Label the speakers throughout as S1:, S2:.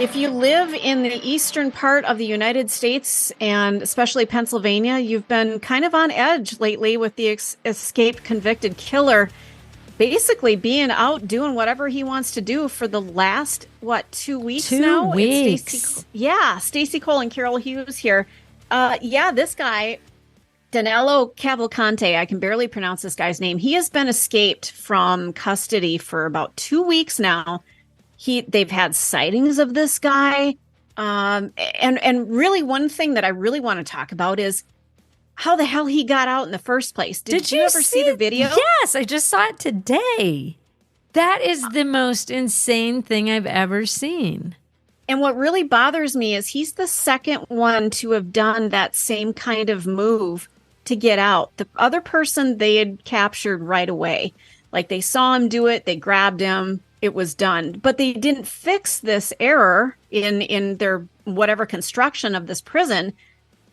S1: If you live in the eastern part of the United States and especially Pennsylvania, you've been kind of on edge lately with the escaped convicted killer basically being out doing whatever he wants to do for the last, what, 2 weeks
S2: Two
S1: now? It's Stacy.
S2: weeks.
S1: Yeah, Stacy Cole and Carol Hughes here. Yeah, this guy, Danelo Cavalcante, I can barely pronounce this guy's name. He has been escaped from custody for about 2 weeks now. They've had sightings of this guy. And really one thing that I really want to talk about is how the hell he got out in the first place. Did you ever see the video?
S2: Yes, I just saw it today. That is the most insane thing I've ever seen.
S1: And what really bothers me is he's the second one to have done that same kind of move to get out. The other person they had captured right away. Like they saw him do it, they grabbed him, it was done. But they didn't fix this error in their whatever construction of this prison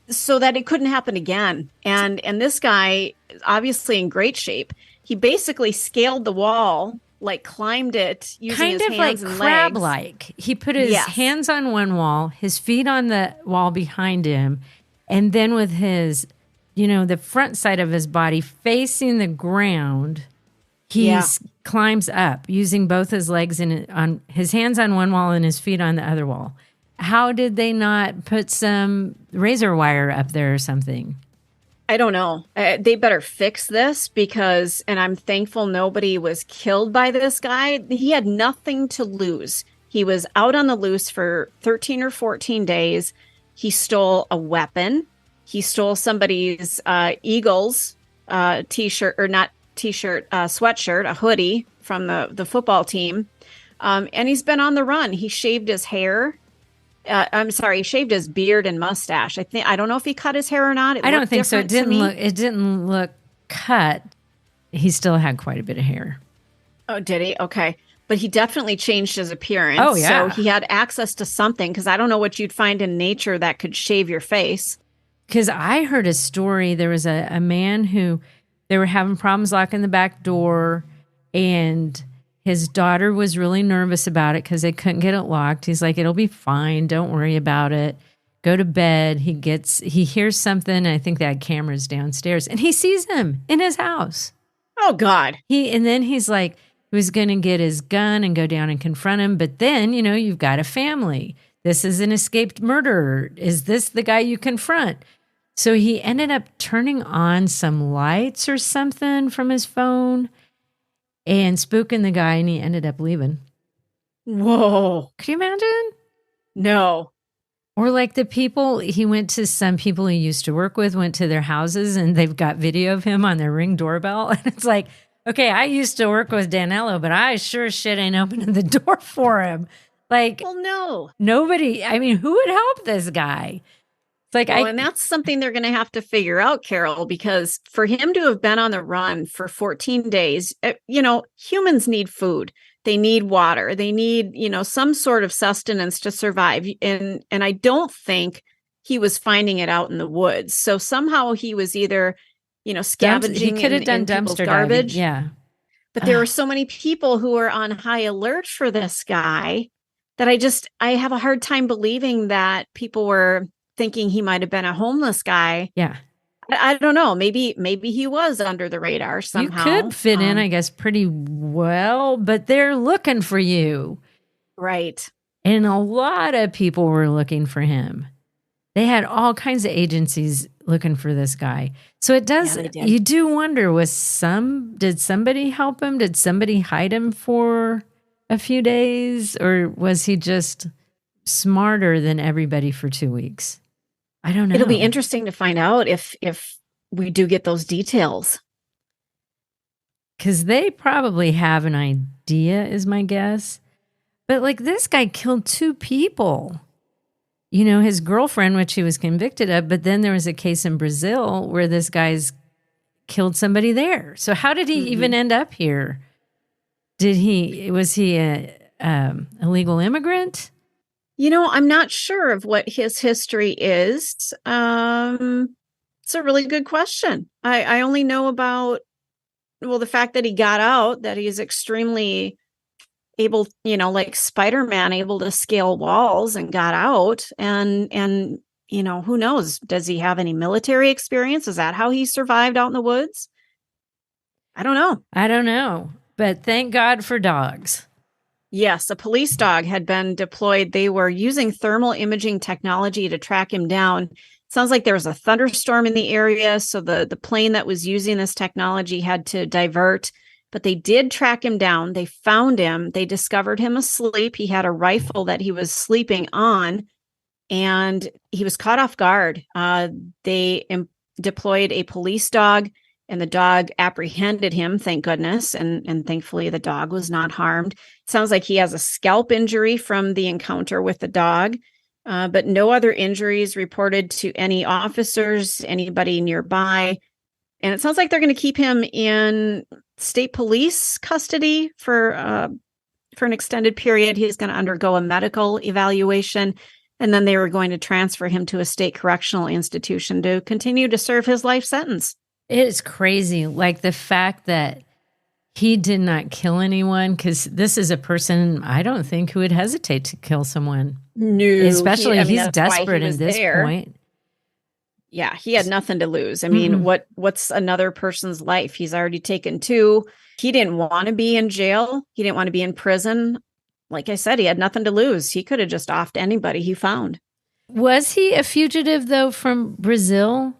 S1: so that it couldn't happen again. And this guy is obviously in great shape. He basically scaled the wall, like climbed it using
S2: Kind
S1: his
S2: of
S1: hands
S2: like
S1: and
S2: crab-like. He put his
S1: Yes.
S2: hands on one wall, his feet on the wall behind him, and then with his, the front side of his body facing the ground, he
S1: Yeah.
S2: climbs up using both his legs and on his hands on one wall and his feet on the other wall. How did they not put some razor wire up there or something?
S1: I don't know. They better fix this because, and I'm thankful nobody was killed by this guy. He had nothing to lose. He was out on the loose for 13 or 14 days. He stole a weapon. He stole somebody's Eagles t-shirt, or not t-shirt, sweatshirt, a hoodie from the football team. And he's been on the run. He shaved his hair. I'm sorry, he shaved his beard and mustache. I don't know if he cut his hair or not.
S2: I don't think so. It didn't look cut. He still had quite a bit of hair.
S1: Oh, did he? Okay. But he definitely changed his appearance.
S2: Oh, yeah.
S1: So he had access to something because I don't know what you'd find in nature that could shave your face.
S2: Because I heard a story. There was a man who they were having problems locking the back door, and his daughter was really nervous about it because they couldn't get it locked. He's like, it'll be fine. Don't worry about it. Go to bed. He hears something. I think they had cameras downstairs, and he sees him in his house.
S1: Oh, God.
S2: And then he's like, he was going to get his gun and go down and confront him. But then, you've got a family. This is an escaped murderer. Is this the guy you confront? So he ended up turning on some lights or something from his phone and spooking the guy, and he ended up leaving.
S1: Whoa.
S2: Could you imagine?
S1: No.
S2: Or like he went to some people he used to work with, went to their houses, and they've got video of him on their Ring doorbell. And it's like, okay, I used to work with Danelo, but I sure as shit ain't opening the door for him. Like,
S1: Well, no.
S2: nobody, who would help this guy? It's like,
S1: And that's something they're going to have to figure out, Carol, because for him to have been on the run for 14 days, humans need food. They need water. They need, some sort of sustenance to survive. And I don't think he was finding it out in the woods. So somehow he was either, scavenging
S2: he could have done
S1: in people's
S2: dumpster
S1: garbage.
S2: diving. Yeah.
S1: But there were so many people who were on high alert for this guy that I have a hard time believing that people were thinking he might have been a homeless guy.
S2: Yeah.
S1: I don't know. Maybe he was under the radar somehow.
S2: You could fit in, I guess, pretty well, but they're looking for you.
S1: Right.
S2: And a lot of people were looking for him. They had all kinds of agencies looking for this guy. So it does,
S1: Yeah, they did.
S2: you do wonder, did somebody help him? Did somebody hide him for a few days? Or was he just smarter than everybody for 2 weeks? I don't know.
S1: It'll be interesting to find out if we do get those details.
S2: Because they probably have an idea, is my guess. But like this guy killed 2 people. His girlfriend, which he was convicted of, but then there was a case in Brazil where this guy's killed somebody there. So how did he even end up here? Was he a illegal immigrant?
S1: I'm not sure of what his history is. It's a really good question. I only know about, the fact that he got out, that he's extremely able, like Spider-Man, able to scale walls and got out. And who knows? Does he have any military experience? Is that how he survived out in the woods? I don't know.
S2: But thank God for dogs.
S1: Yes, a police dog had been deployed. They were using thermal imaging technology to track him down. Sounds like there was a thunderstorm in the area, so the plane that was using this technology had to divert. But they did track him down. They found him. They discovered him asleep. He had a rifle that he was sleeping on, and he was caught off guard. They deployed a police dog, and the dog apprehended him, thank goodness. And thankfully, the dog was not harmed. It sounds like he has a scalp injury from the encounter with the dog, but no other injuries reported to any officers, anybody nearby. And it sounds like they're going to keep him in state police custody for an extended period. He's going to undergo a medical evaluation, and then they were going to transfer him to a state correctional institution to continue to serve his life sentence.
S2: It is crazy, like the fact that he did not kill anyone, because this is a person I don't think who would hesitate to kill someone.
S1: No,
S2: especially he's desperate at this point.
S1: Yeah, he had nothing to lose. I mean, what's another person's life? He's already taken 2. He didn't want to be in jail. He didn't want to be in prison. Like I said, he had nothing to lose. He could have just offed anybody he found.
S2: Was he a fugitive, though, from Brazil?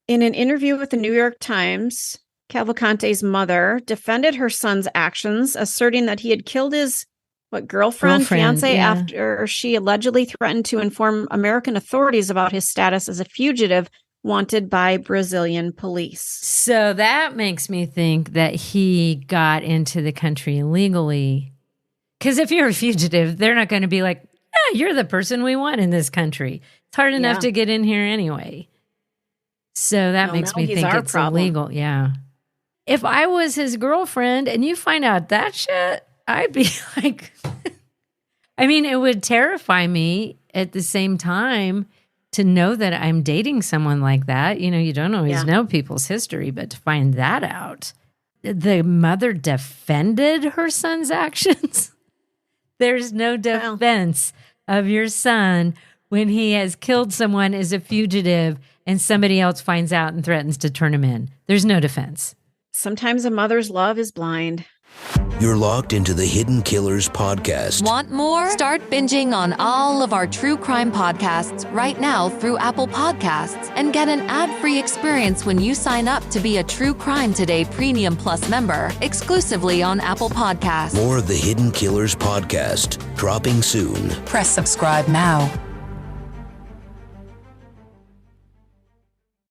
S1: In an interview with the New York Times, Cavalcante's mother defended her son's actions, asserting that he had killed his fiance, after she allegedly threatened to inform American authorities about his status as a fugitive wanted by Brazilian police.
S2: So that makes me think that he got into the country illegally. Because if you're a fugitive, they're not going to be like, yeah, you're the person we want in this country. It's hard enough to get in here anyway. So that makes me think it's illegal. Yeah. If I was his girlfriend and you find out that shit, I'd be like, I mean, it would terrify me at the same time to know that I'm dating someone like that. You don't always know people's history, but to find that out. The mother defended her son's actions. There's no defense of your son when he has killed someone as a fugitive and somebody else finds out and threatens to turn him in. There's no defense.
S1: Sometimes a mother's love is blind.
S3: You're locked into the Hidden Killers podcast.
S4: Want more? Start binging on all of our true crime podcasts right now through Apple Podcasts and get an ad-free experience when you sign up to be a True Crime Today Premium Plus member exclusively on Apple Podcasts.
S3: More of the Hidden Killers podcast dropping soon.
S4: Press subscribe now.